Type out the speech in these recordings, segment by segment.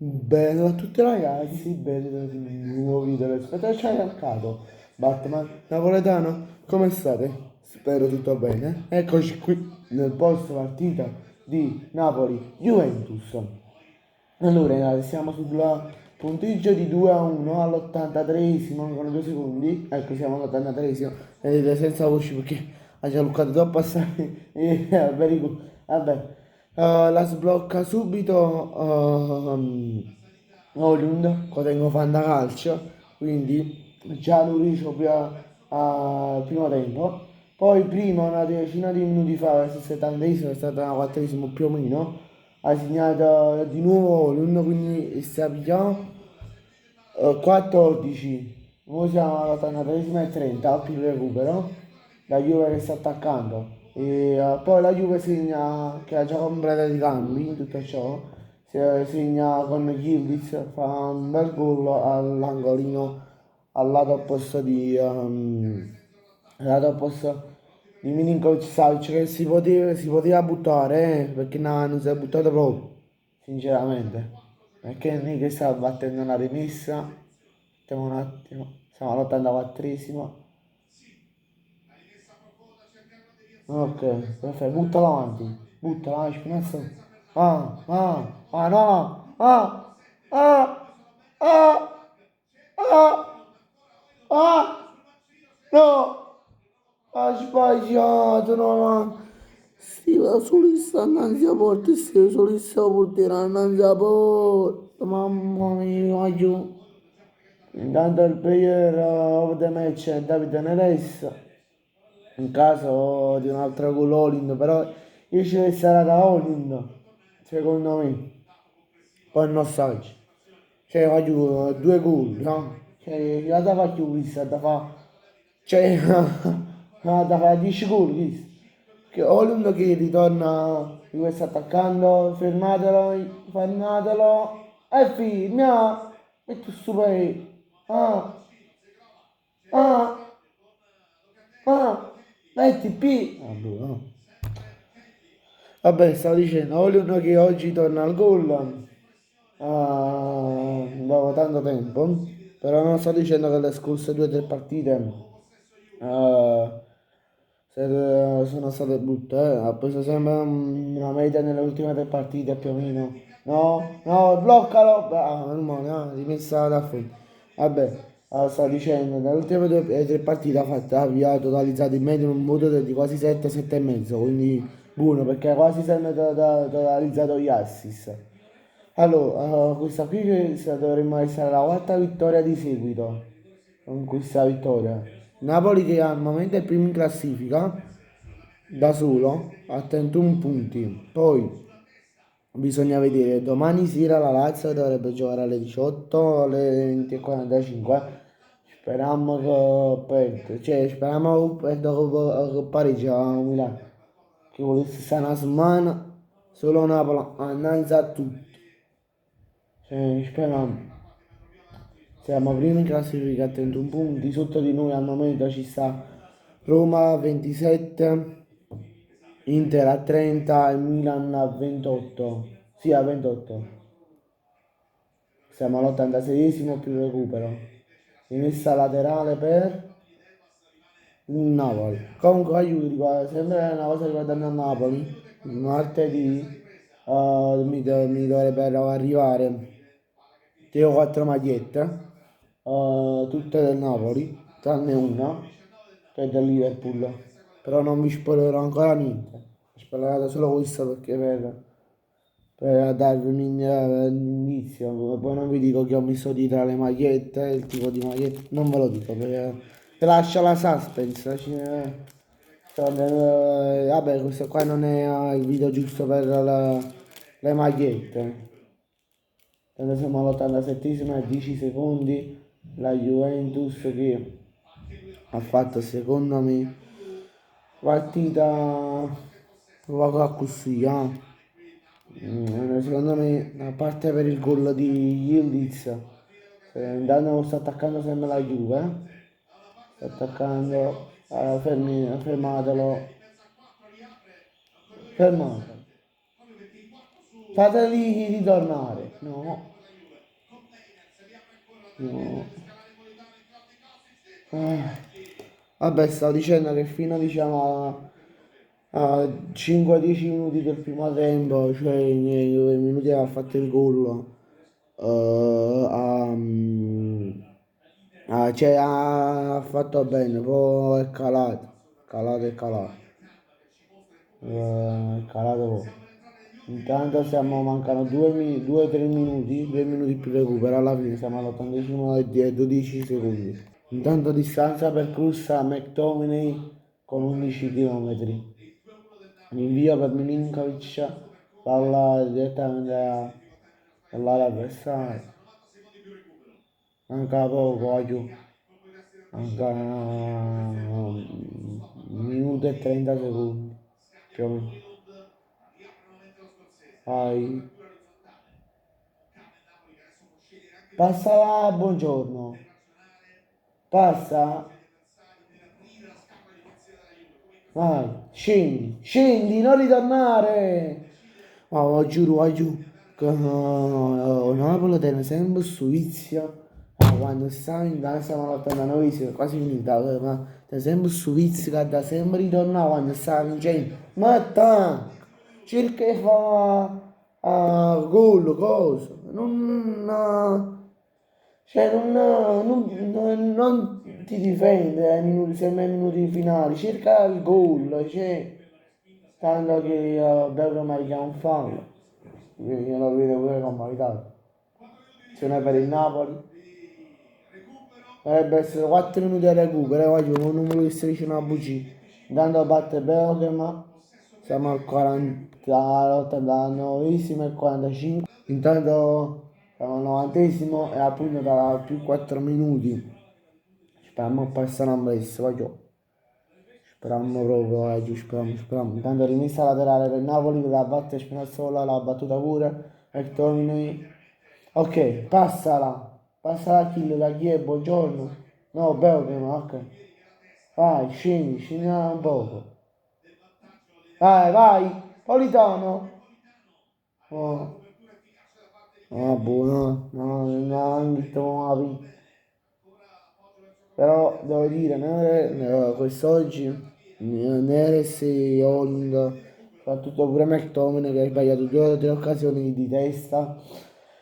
Bello a tutti ragazzi, bello di un nuovo video del mercato. Batman Napoletano, come state? Spero tutto bene. Eccoci qui nel post partita di Napoli-Juventus. Allora, siamo sul punteggio di 2-1 all'83esimo, mancano 2 secondi. Ecco, siamo all'83esimo. Vedete, senza voce perché ha già luccato troppo assai. Very good. Vabbè, la sblocca subito Holund, Cotengo Fantacalcio, quindi già lui riesce proprio al primo tempo. Poi prima, una decina di minuti fa, verso il 70esimo, è stata una 4esimo più o meno, ha segnato di nuovo Holund, quindi si avvia 14. Ora siamo all'83esima e 30, più il recupero. La Juve che sta attaccando. Poi la Juve segna, che ha già comprato di cambi in tutto ciò, segna con Yildiz, fa un bel gol all'angolino al lato opposto al lato opposto di Milinkovic Savic che si poteva buttare, perché no, non si è buttato proprio, sinceramente. Perché Henry che sta battendo una rimessa. Aspettiamo un attimo, siamo all'84esimo. Ok, perfetto, buttala avanti, buttala, Spinazzo. No, ah, ah, no, ha sbagliato, no. Stiva solista innanzi a porta, stiva solista portiere innanzi a porta, mamma mia, aiuto. Intanto il player of the match è Davide Neres, in caso di un altro gol Olin, però io ci deve stare da Olin, secondo me, poi non so. Cioè, voglio due gol, no? Cioè, la da fa chiudere, da fa, cioè, da fa 10 gol, questo. Che Olin che ritorna di questo attaccando, fermatelo, e firma, e tu super, ah, ah, metti P. Ah, boh, no. Vabbè, stavo dicendo, Olin che oggi torna al gol, dopo tanto tempo, però non sto dicendo che le scorse 2 o 3 partite sono state brutte, ha preso sempre una media nelle ultime 3 partite più o meno. No, no, bloccalo! Rimessa da fuori. Vabbè, sto dicendo, nelle ultime 3 partite ha totalizzato in media un voto di quasi 7, 7 e mezzo, quindi buono perché ha quasi sempre totalizzato gli assist. Allora, questa qui dovremmo essere la 4ª vittoria di seguito con questa vittoria. Napoli che al momento è primo in classifica da solo a 31 punti. Poi bisogna vedere, domani sera la Lazio dovrebbe giocare alle 18, alle 20:45. Speriamo che perde, cioè speriamo che perde che pareggia a Milano. Che volesse stare una settimana solo Napoli annanzi a tutti. Cioè, speriamo. Siamo primi in classifica a 31 punti, sotto di noi al momento ci sta Roma a 27, Inter a 30 e Milan a 28. Sì, a 28. Siamo all'86esimo più recupero. Rimessa laterale per il Napoli. Comunque aiuti, guarda, sempre una cosa riguardando il Napoli. Martedì mi dovrebbero arrivare 3 o 4 magliette, tutte del Napoli, tranne una che è del Liverpool. Però non vi spoilerò ancora niente. Ho spoilerato solo questa perché per darvi un inizio. Poi non vi dico che ho messo di tra le magliette, il tipo di magliette, non ve lo dico per lascia la suspense. Vabbè, questo qua non è il video giusto per le magliette. Quando siamo all'87esimo e 10 secondi, la Juventus che ha fatto secondo me partita poco così, secondo me, a parte per il gol di Yildiz, intanto sta attaccando sempre la Juve, sta attaccando, fermatelo, fermatelo, fateli ritornare, no. No. Eh. Vabbè, stavo dicendo che fino diciamo a 5-10 minuti del primo tempo, cioè nei 2 minuti che ha fatto il gol, cioè, ha fatto bene, poi è calato e calato. Calato poco. Intanto mancano 2-3 minuti, 2 minuti più recupero, alla fine siamo all'80 e 12 secondi. Intanto distanza percorsa McTominay con 11 km. L'invio per Milinkovic palla direttamente dall'area avversaria. Manca poco, aiuto. Manca un minuto e 30 secondi. Più o meno. Vai. Passa là, buongiorno. Passa. Vai, scendi, non ritornare. Ma giuro, vai giù. Che, Napoli tiene sempre su vizio. Quando stiamo in casa siamo all'89, quasi finita, ma tiene sempre su vizio che da sempre ritornare quando sta vincendo. Ma cerca di fare gol, cosa. Cioè, non ti difende sempre ai minuti finali, cerca il gol, cioè, tanto che Bello merita un fallo, io lo vedo pure con qualità. Se non è per il Napoli, dovrebbe essere 4 minuti a recupero, voglio non me lo disse vicino a bugia. Intanto batte Bello, siamo al 40, all'89esimo e 45. Intanto siamo al 90esimo e appunto da più 4 minuti. Speriamo che passare a Brescia, voglio. Speriamo proprio, speriamo. Intanto rimessa laterale per Napoli, che la batte Spinazzola, l'ha battuta pure. McTominay. Ok, passala a Kill, da chi è? Buongiorno. No, bello prima, ok. Vai, scendi un poco. Vai, Politano. Oh. Ah, buono, no, non detto mai. Però devo dire, quest'oggi Neres e Holland, soprattutto pure McTominay che ha sbagliato 2 o 3 occasioni di testa,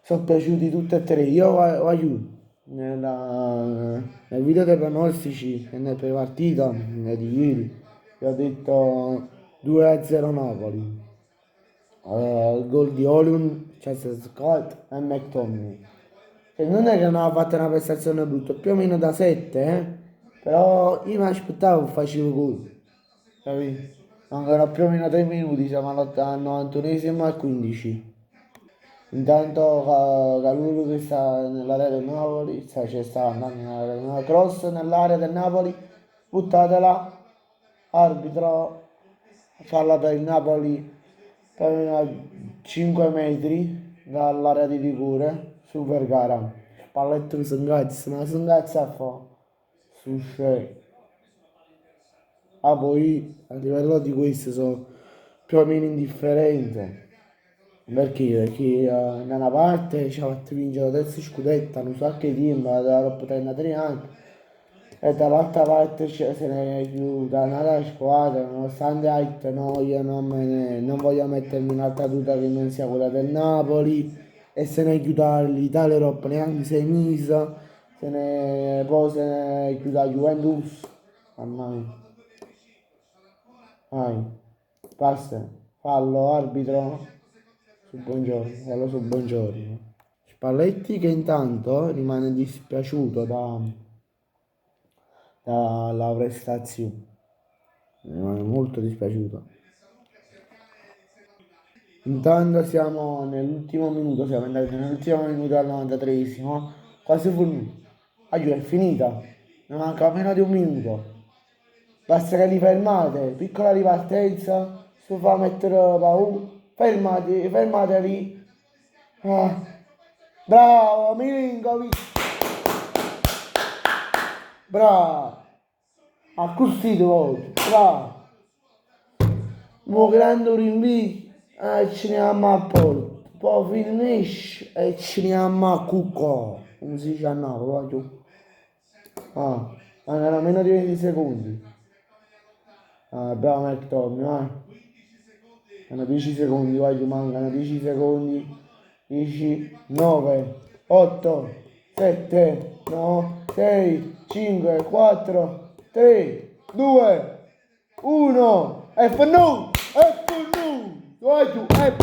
sono piaciuti tutti e tre. Io aiuto nel video dei pronostici e nel pre-partita di ieri, vi ho detto 2-0 Napoli. Il gol di Olun, Chester Scott e McTominay. Cioè, non è che non ha fatto una prestazione brutta, più o meno da 7, però io mi aspettavo che facevo gol, capito? Mancano più o meno 3 minuti, siamo al 91esimo e 15. Intanto Calulu che sta nell'area del Napoli, sta andando nell'area del Napoli, cross nell'area del Napoli, buttatela, arbitro, falla per il Napoli per 5 metri dall'area di rigore, super gara, palletto di Sungazzi, ma Sungazzi a fa su scemo. Ah, poi a livello di questo sono più o meno indifferente. Perché? Perché da una parte ci ha fatto vincere la terza scudetta, un sacco di team, da dopo 33 anni, e dall'altra parte se ne è chiusa un'altra squadra, nonostante ha detto no, io non voglio mettermi un'altra tuta che non sia quella del Napoli, e se ne è chiusa l'Italia Europa neanche 6 mesi, poi se ne è chiusa la Juventus, mamma mia. Vai, basta, fallo, arbitro, su buongiorno, fallo su buongiorno. Spalletti che intanto rimane dispiaciuto dalla prestazione, rimane molto dispiaciuto. Intanto siamo nell'ultimo minuto, siamo andati nell'ultimo minuto al 93esimo, quasi finito. È finita, ne manca meno di un minuto. Basta che li fermate, piccola ripartenza, si fa mettere paura, fermatevi. Ah, bravo Milinkovic, bravo, ha custito oggi, bravo. Mo grande rinvio, ce ne andiamo a porto, poi finisce e ci andiamo a cucco, come si dice a Napoli, va giù. Ah, mancano meno di 20 secondi. Ah, bravo McTominay, vai. Mancano 10 secondi, vai giù, mancano 10 secondi. 10, 9, 8, 7, no, 6, 5, 4, 3, 2, 1. È finito! È finito! Vai giù, è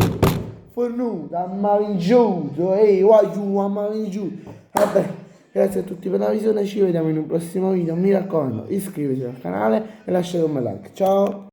finito! Abbiamo vinto! Ehi, vai giù, abbiamo vinto! Vabbè, grazie a tutti per la visione, ci vediamo in un prossimo video. Mi raccomando, iscrivetevi al canale e lasciate un bel like. Ciao!